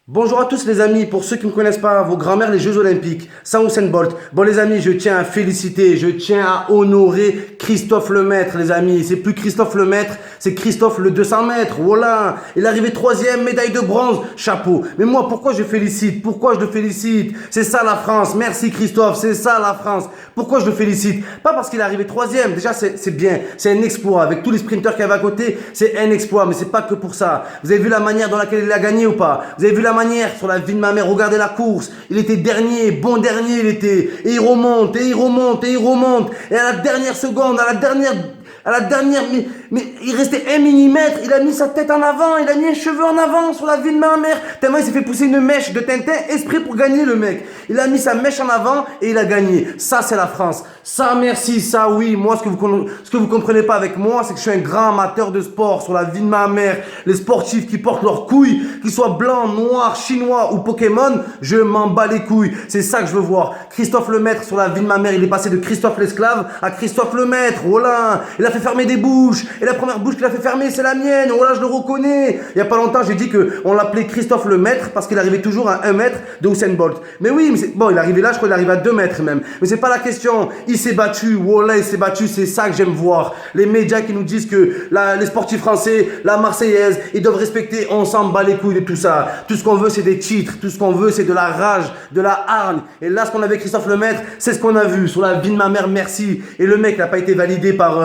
Bonjour à tous les amis, pour ceux qui ne me connaissent pas, vos grands-mères les Jeux Olympiques, sans Usain Bolt. Bon les amis, je tiens à féliciter, je tiens à honorer Christophe Lemaître les amis. C'est plus Christophe Lemaître, c'est Christophe le 200 mètres, voilà. Il est arrivé troisième, médaille de bronze, chapeau. Mais moi pourquoi je félicite? Pourquoi je le félicite? C'est ça la France, merci Christophe, c'est ça la France. Pourquoi je le félicite? Pas parce qu'il est arrivé troisième, déjà c'est bien, c'est un exploit. Avec tous les sprinteurs qu'il y avait à côté, c'est un exploit, mais c'est pas que pour ça. Vous avez vu la manière dans laquelle il a gagné ou pas? Vous avez vu la manière sur la vie de ma mère, regardez la course, il était dernier, bon dernier il était, et il remonte, et il remonte, et il remonte, et à la dernière seconde, à la dernière, mais il restait 1 millimètre, il a mis sa tête en avant, il a mis un cheveu en avant sur la vie de ma mère, tellement il s'est fait pousser une mèche de Tintin, esprit pour gagner le mec. Il a mis sa mèche en avant et il a gagné. Ça c'est la France. Ça merci, ça oui. Moi ce que vous comprenez pas avec moi, c'est que je suis un grand amateur de sport sur la vie de ma mère. Les sportifs qui portent leurs couilles, qu'ils soient blancs, noirs, chinois ou Pokémon, je m'en bats les couilles. C'est ça que je veux voir. Christophe Lemaître sur la vie de ma mère, il est passé de Christophe l'esclave à Christophe Lemaître. Voilà. Il a fait fermer des bouches. Et la première bouche qu'il a fait fermer, c'est la mienne. Voilà, je le reconnais. Il y a pas longtemps, j'ai dit qu'on l'appelait Christophe Lemaître parce qu'il arrivait toujours à 1 mètre de Usain Bolt. Mais oui, mais bon, il est arrivé là, je crois qu'il arrive à 2 mètres même. Mais c'est pas la question. Il s'est battu. Voilà, il s'est battu. C'est ça que j'aime voir. Les médias qui nous disent que les sportifs français, la Marseillaise, ils doivent respecter. On s'en bat les couilles de tout ça. Tout ce qu'on veut, c'est des titres. Tout ce qu'on veut, c'est de la rage, de la hargne. Et là, ce qu'on avait Christophe Lemaître, c'est ce qu'on a vu sur la vie de ma mère. Merci. Et le mec n'a pas été validé par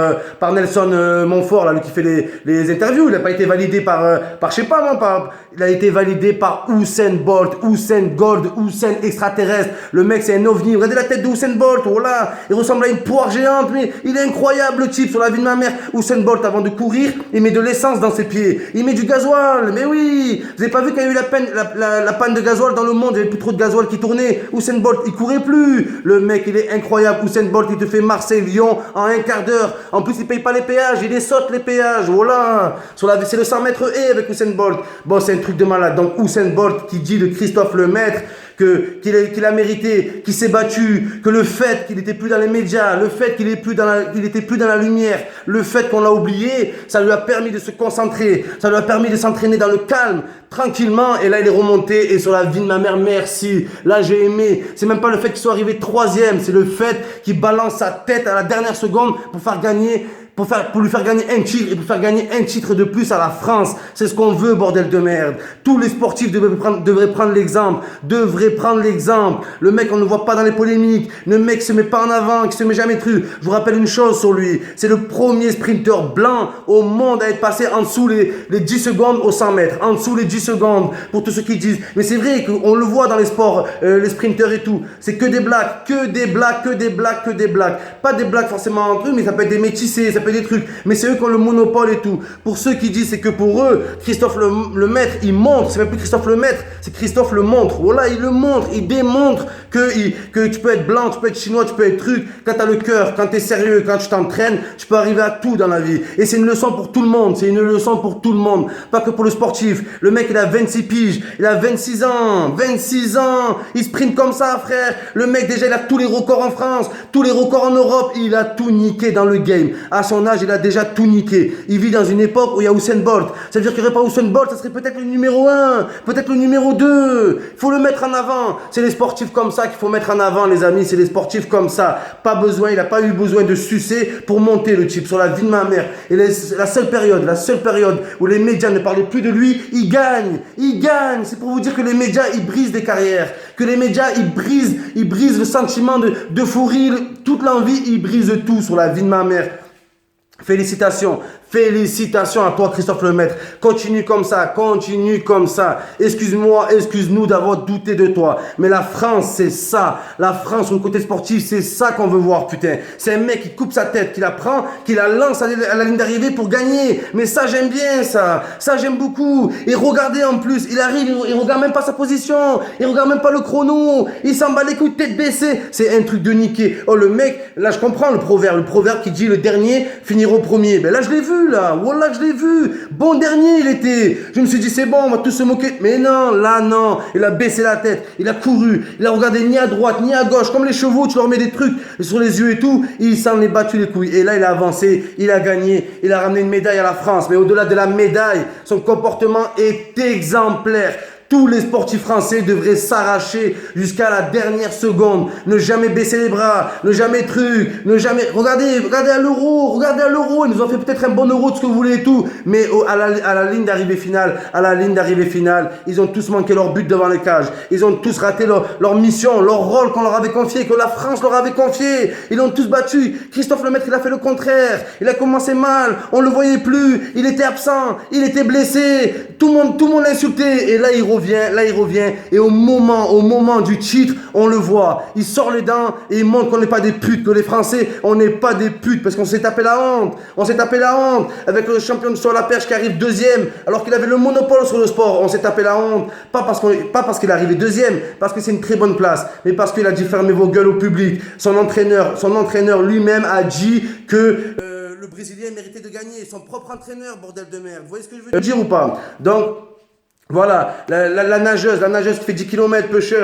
Nelson Montfort, là, lui qui fait les interviews. Il n'a pas été validé par je sais pas moi, il a été validé par Usain Bolt, Usain Gold, Usain extraterrestre. Le mec, c'est un ovni. Regardez la tête de Usain Bolt. Voilà. Il ressemble à une poire géante, mais il est incroyable, le type, sur la vie de ma mère. Usain Bolt, avant de courir, il met de l'essence dans ses pieds. Il met du gasoil. Mais oui. Vous avez pas vu qu'il y a eu la panne de gasoil dans le monde? Il n'y avait plus trop de gasoil qui tournait. Usain Bolt, il courait plus. Le mec, il est incroyable. Usain Bolt, il te fait Marseille-Lyon en un quart d'heure. En plus, il paye pas les péages. Il les saute, les péages. Voilà. C'est le 100 mètres et avec Usain Bolt. Bon, c'est un truc de malade. Donc, Usain Bolt qui dit de Christophe Lemaître qu'il a mérité, qu'il s'est battu, que le fait qu'il n'était plus dans les médias, le fait qu'il était plus dans la lumière, le fait qu'on l'a oublié, ça lui a permis de se concentrer, ça lui a permis de s'entraîner dans le calme, tranquillement, et là il est remonté, et sur la vie de ma mère, merci, là j'ai aimé, c'est même pas le fait qu'il soit arrivé troisième, c'est le fait qu'il balance sa tête à la dernière seconde pour lui faire gagner un titre et pour faire gagner un titre de plus à la France. C'est ce qu'on veut, bordel de merde. Tous les sportifs devraient prendre l'exemple. Le mec, on ne le voit pas dans les polémiques. Le mec se met pas en avant, qui se met jamais truc. Je vous rappelle une chose sur lui. C'est le premier sprinter blanc au monde à être passé en dessous les 10 secondes au 100 mètres. En dessous les 10 secondes. Pour tous ceux qui disent. Mais c'est vrai qu'on le voit dans les sports, les sprinters et tout. C'est que des blagues, que des blagues, que des blagues, que des blagues. Pas des blagues forcément entre eux, mais ça peut être des métissés, ça peut être des trucs. Mais c'est eux qui ont le monopole et tout. Pour ceux qui disent, c'est que pour eux, Christophe Lemaître, il montre. C'est même plus Christophe Lemaître, c'est Christophe le montre. Voilà, il le montre, il démontre que tu peux être blanc, tu peux être chinois, tu peux être truc. Quand tu as le cœur, quand tu es sérieux, quand tu t'entraînes, tu peux arriver à tout dans la vie. Et c'est une leçon pour tout le monde. C'est une leçon pour tout le monde. Pas que pour le sportif. Le mec, il a 26 piges. Il a 26 ans. 26 ans. Il sprint comme ça, frère. Le mec, déjà, il a tous les records en France, tous les records en Europe. Il a tout niqué dans le game. À son âge, il a déjà tout niqué. Il vit dans une époque où il y a Usain Bolt. Ça veut dire qu'il n'y aurait pas Usain Bolt, ça serait peut-être le numéro 1, peut-être le numéro 2. Il faut le mettre en avant. C'est les sportifs comme ça qu'il faut mettre en avant, les amis. C'est les sportifs comme ça. Pas besoin, il n'a pas eu besoin de sucer pour monter le type sur la vie de ma mère. Et la seule période où les médias ne parlaient plus de lui, il gagne. Il gagne. C'est pour vous dire que les médias, ils brisent des carrières. Que les médias, ils brisent le sentiment d'euphorie, toute l'envie, ils brisent tout sur la vie de ma mère. Félicitations à toi Christophe Lemaître. Continue comme ça. Excuse-moi, excuse-nous d'avoir douté de toi. Mais la France, c'est ça. La France, au côté sportif, c'est ça qu'on veut voir, putain. C'est un mec qui coupe sa tête, qui la prend, qui la lance à la ligne d'arrivée pour gagner. Mais ça, j'aime bien ça. Ça, j'aime beaucoup. Et regardez en plus, il arrive, il regarde même pas sa position. Il regarde même pas le chrono. Il s'en bat les couilles, tête baissée. C'est un truc de niquer. Oh, le mec, là, je comprends le proverbe qui dit le dernier finira au premier. Ben là, je l'ai vu, là. Wallah, je l'ai vu. Bon dernier, il était. Je me suis dit, c'est bon, on va tous se moquer. Mais non, là, non. Il a baissé la tête. Il a couru. Il a regardé ni à droite, ni à gauche. Comme les chevaux, tu leur mets des trucs sur les yeux et tout. Il s'en est battu les couilles. Et là, il a avancé. Il a gagné. Il a ramené une médaille à la France. Mais au-delà de la médaille, son comportement est exemplaire. Tous les sportifs français devraient s'arracher jusqu'à la dernière seconde. Ne jamais baisser les bras, ne jamais ne jamais... Regardez à l'Euro, ils nous ont fait peut-être un bon Euro, tout ce que vous voulez et tout, mais à la ligne d'arrivée finale, ils ont tous manqué leur but devant les cages. Ils ont tous raté leur mission, leur rôle qu'on leur avait confié, que la France leur avait confié. Ils l'ont tous battu. Christophe Lemaître, il a fait le contraire. Il a commencé mal, on le voyait plus, il était absent, il était blessé, tout le monde l'a insulté. Et là il revient, et au moment du titre, on le voit. Il sort les dents et il montre qu'on n'est pas des putes, que les Français, on n'est pas des putes, parce qu'on s'est tapé la honte. Avec le champion sur la perche qui arrive deuxième, alors qu'il avait le monopole sur le sport. On s'est tapé la honte, pas parce qu'il est arrivé deuxième, parce que c'est une très bonne place, mais parce qu'il a dit fermez vos gueules au public. Son entraîneur lui-même a dit que le Brésilien méritait de gagner. Son propre entraîneur, bordel de merde. Vous voyez ce que je veux dire ou pas? Donc, voilà, la nageuse qui fait 10 km, pêcheur,